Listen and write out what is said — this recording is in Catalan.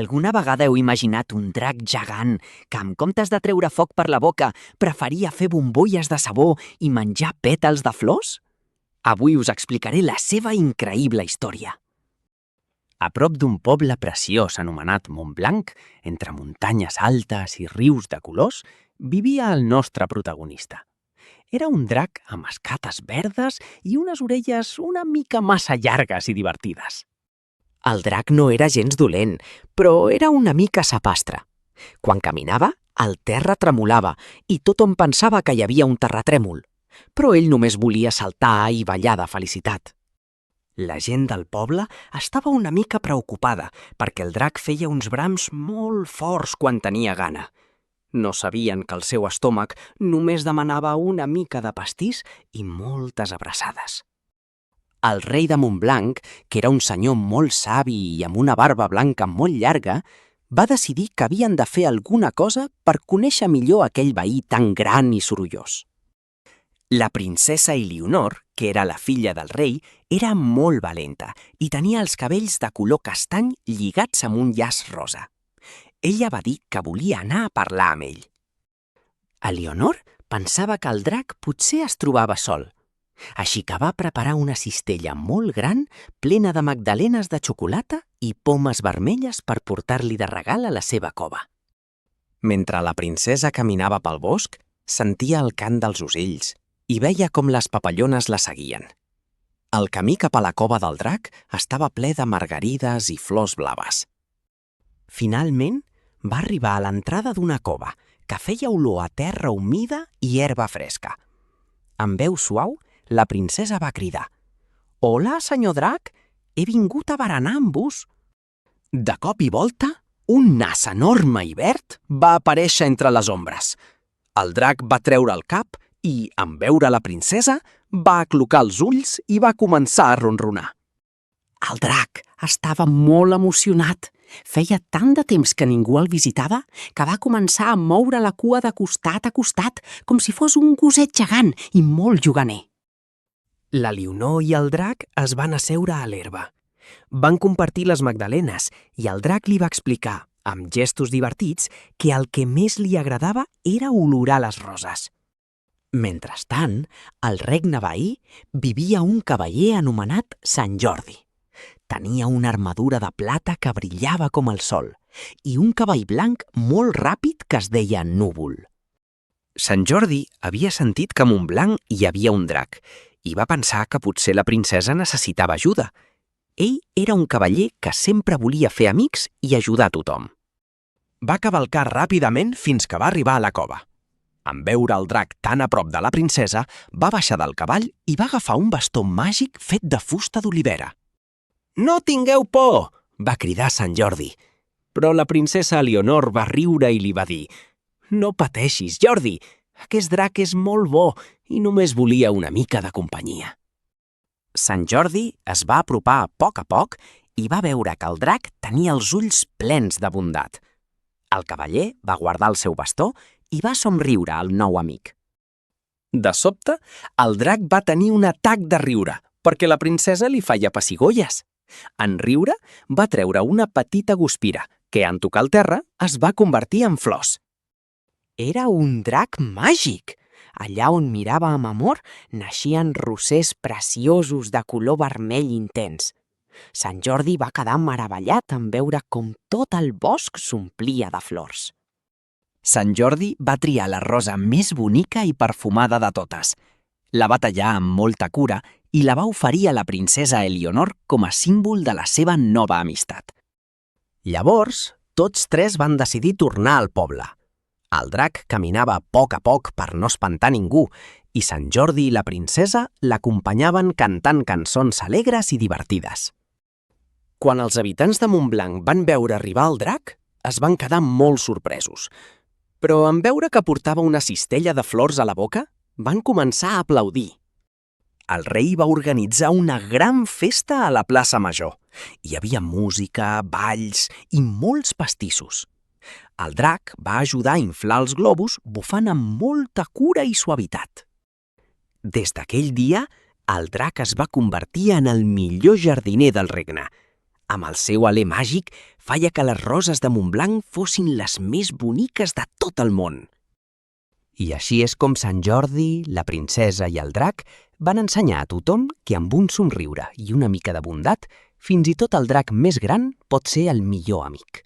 Alguna vegada heu imaginat un drac gegant que, en comptes de treure foc per la boca, preferia fer bombolles de sabó i menjar pètals de flors? Avui us explicaré la seva increïble història. A prop d'un poble preciós anomenat Montblanc, entre muntanyes altes i rius de colors, vivia el nostre protagonista. Era un drac amb escates verdes i unes orelles una mica massa llargues i divertides. El drac no era gens dolent, però era una mica sapastre. Quan caminava, el terra tremolava i tothom pensava que hi havia un terratrèmol, però ell només volia saltar i ballar de felicitat. La gent del poble estava una mica preocupada perquè el drac feia uns brams molt forts quan tenia gana. No sabien que el seu estómac només demanava una mica de pastís i moltes abraçades. El rei de Montblanc, que era un senyor molt savi i amb una barba blanca molt llarga, va decidir que havien de fer alguna cosa per conèixer millor aquell veí tan gran i sorollós. La princesa Elionor, que era la filla del rei, era molt valenta i tenia els cabells de color castany lligats amb un llaç rosa. Ella va dir que volia anar a parlar amb ell. Elionor pensava que el drac potser es trobava sol, així que va preparar una cistella molt gran plena de magdalenes de xocolata i pomes vermelles per portar-li de regal a la seva cova. Mentre la princesa caminava pel bosc, sentia el cant dels ocells i veia com les papallones la seguien. El camí cap a la cova del drac estava ple de margarides i flors blaves. Finalment, va arribar a l'entrada d'una cova que feia olor a terra humida i herba fresca. Amb veu suau, la princesa va cridar: «Hola, senyor drac, he vingut a berenar amb vos». De cop i volta, un nas enorme i verd va aparèixer entre les ombres. El drac va treure el cap i, en veure la princesa, va aclucar els ulls i va començar a ronronar. El drac estava molt emocionat. Feia tant de temps que ningú el visitava que va començar a moure la cua de costat a costat com si fos un gosset gegant i molt juganer. La Leonor i el drac es van asseure a l'herba. Van compartir les magdalenes i el drac li va explicar, amb gestos divertits, que el que més li agradava era olorar les roses. Mentrestant, al regne veí vivia un cavaller anomenat Sant Jordi. Tenia una armadura de plata que brillava com el sol i un cavall blanc molt ràpid que es deia Núvol. Sant Jordi havia sentit que a Montblanc hi havia un drac i va pensar que potser la princesa necessitava ajuda. Ell era un cavaller que sempre volia fer amics i ajudar a tothom. Va cavalcar ràpidament fins que va arribar a la cova. En veure el drac tan a prop de la princesa, va baixar del cavall i va agafar un bastó màgic fet de fusta d'olivera. «No tingueu por!», va cridar Sant Jordi. Però la princesa Elionor va riure i li va dir: «No pateixis, Jordi, aquest drac és molt bo i només volia una mica de companyia». Sant Jordi es va apropar a poc i va veure que el drac tenia els ulls plens de bondat. El cavaller va guardar el seu bastó i va somriure al nou amic. De sobte, el drac va tenir un atac de riure perquè la princesa li feia pessigolles. En riure, va treure una petita guspira que, en tocar el terra, es va convertir en flors. Era un drac màgic! Allà on mirava amb amor, naixien rossers preciosos de color vermell intens. Sant Jordi va quedar meravellat en veure com tot el bosc s'omplia de flors. Sant Jordi va triar la rosa més bonica i perfumada de totes. La va tallar amb molta cura i la va oferir a la princesa Elionor com a símbol de la seva nova amistat. Llavors, tots tres van decidir tornar al poble. El drac caminava a poc per no espantar ningú i Sant Jordi i la princesa l'acompanyaven cantant cançons alegres i divertides. Quan els habitants de Montblanc van veure arribar el drac, es van quedar molt sorpresos. Però en veure que portava una cistella de flors a la boca, van començar a aplaudir. El rei va organitzar una gran festa a la plaça Major. Hi havia música, balls i molts pastissos. El drac va ajudar a inflar els globus bufant amb molta cura i suavitat. Des d'aquell dia, el drac es va convertir en el millor jardiner del regne. amb el seu alè màgic, feia que les roses de Montblanc fossin les més boniques de tot el món. I així és com Sant Jordi, la princesa i el drac van ensenyar a tothom que amb un somriure i una mica de bondat, fins i tot el drac més gran pot ser el millor amic.